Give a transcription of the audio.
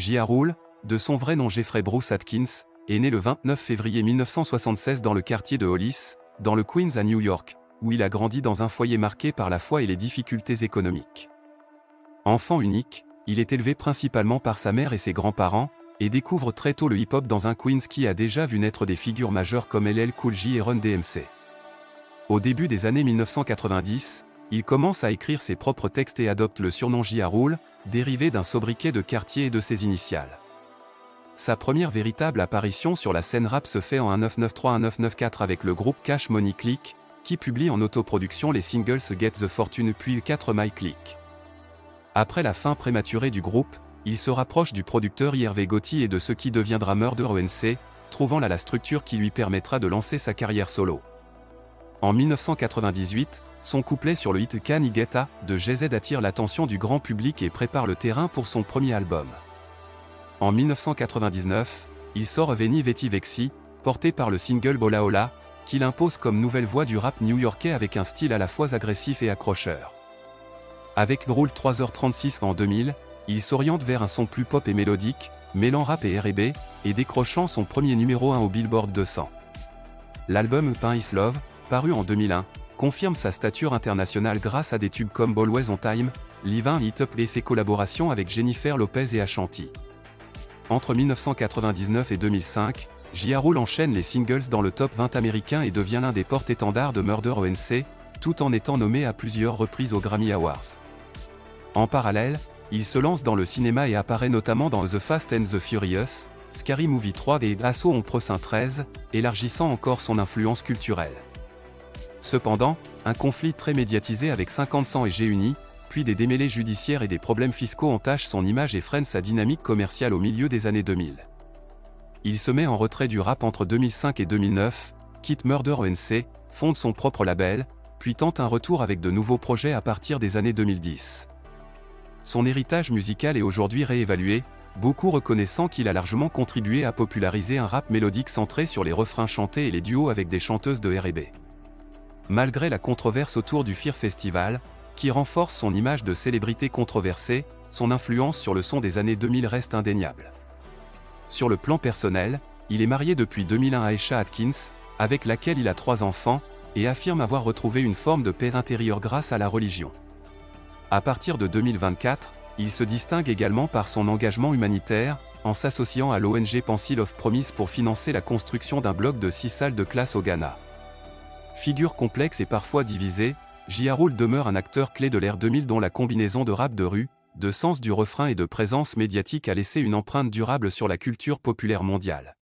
Ja Rule, de son vrai nom Jeffrey Bruce Atkins, est né le 29 février 1976 dans le quartier de Hollis, dans le Queens à New York, où il a grandi dans un foyer marqué par la foi et les difficultés économiques. Enfant unique, il est élevé principalement par sa mère et ses grands-parents, et découvre très tôt le hip-hop dans un Queens qui a déjà vu naître des figures majeures comme LL Cool J et Run DMC. Au début des années 1990, il commence à écrire ses propres textes et adopte le surnom Ja Rule, dérivé d'un sobriquet de quartier et de ses initiales. Sa première véritable apparition sur la scène rap se fait en 1993-1994 avec le groupe Cash Money Click, qui publie en autoproduction les singles Get the Fortune puis 4 My Click. Après la fin prématurée du groupe, il se rapproche du producteur Hervé Gotti et de ce qui deviendra Murder ONC, trouvant là la structure qui lui permettra de lancer sa carrière solo. En 1998, son couplet sur le hit Can I Get A de Jay-Z attire l'attention du grand public et prépare le terrain pour son premier album. En 1999, il sort Veni Veti Vexi, porté par le single Bola Ola, qu'il impose comme nouvelle voix du rap new-yorkais avec un style à la fois agressif et accrocheur. Avec Rule 3h36 en 2000, il s'oriente vers un son plus pop et mélodique, mêlant rap et R&B, et décrochant son premier numéro 1 au Billboard 200. L'album Pain is Love, paru en 2001, confirme sa stature internationale grâce à des tubes comme Always on Time, Live In It Up et ses collaborations avec Jennifer Lopez et Ashanti. Entre 1999 et 2005, Ja Rule enchaîne les singles dans le top 20 américain et devient l'un des porte-étendards de Murder ONC, tout en étant nommé à plusieurs reprises aux Grammy Awards. En parallèle, il se lance dans le cinéma et apparaît notamment dans The Fast and the Furious, Scary Movie 3 et Assaut on Prochain 13, élargissant encore son influence culturelle. Cependant, un conflit très médiatisé avec 50 Cent et G-Unit, puis des démêlés judiciaires et des problèmes fiscaux entachent son image et freinent sa dynamique commerciale au milieu des années 2000. Il se met en retrait du rap entre 2005 et 2009, quitte Murder ONC, fonde son propre label, puis tente un retour avec de nouveaux projets à partir des années 2010. Son héritage musical est aujourd'hui réévalué, beaucoup reconnaissant qu'il a largement contribué à populariser un rap mélodique centré sur les refrains chantés et les duos avec des chanteuses de R&B. Malgré la controverse autour du Fear Festival, qui renforce son image de célébrité controversée, son influence sur le son des années 2000 reste indéniable. Sur le plan personnel, il est marié depuis 2001 à Aisha Atkins, avec laquelle il a 3 enfants, et affirme avoir retrouvé une forme de paix intérieure grâce à la religion. À partir de 2024, il se distingue également par son engagement humanitaire, en s'associant à l'ONG Pencil of Promise pour financer la construction d'un bloc de 6 salles de classe au Ghana. Figure complexe et parfois divisée, Ja Rule demeure un acteur clé de l'ère 2000 dont la combinaison de rap de rue, de sens du refrain et de présence médiatique a laissé une empreinte durable sur la culture populaire mondiale.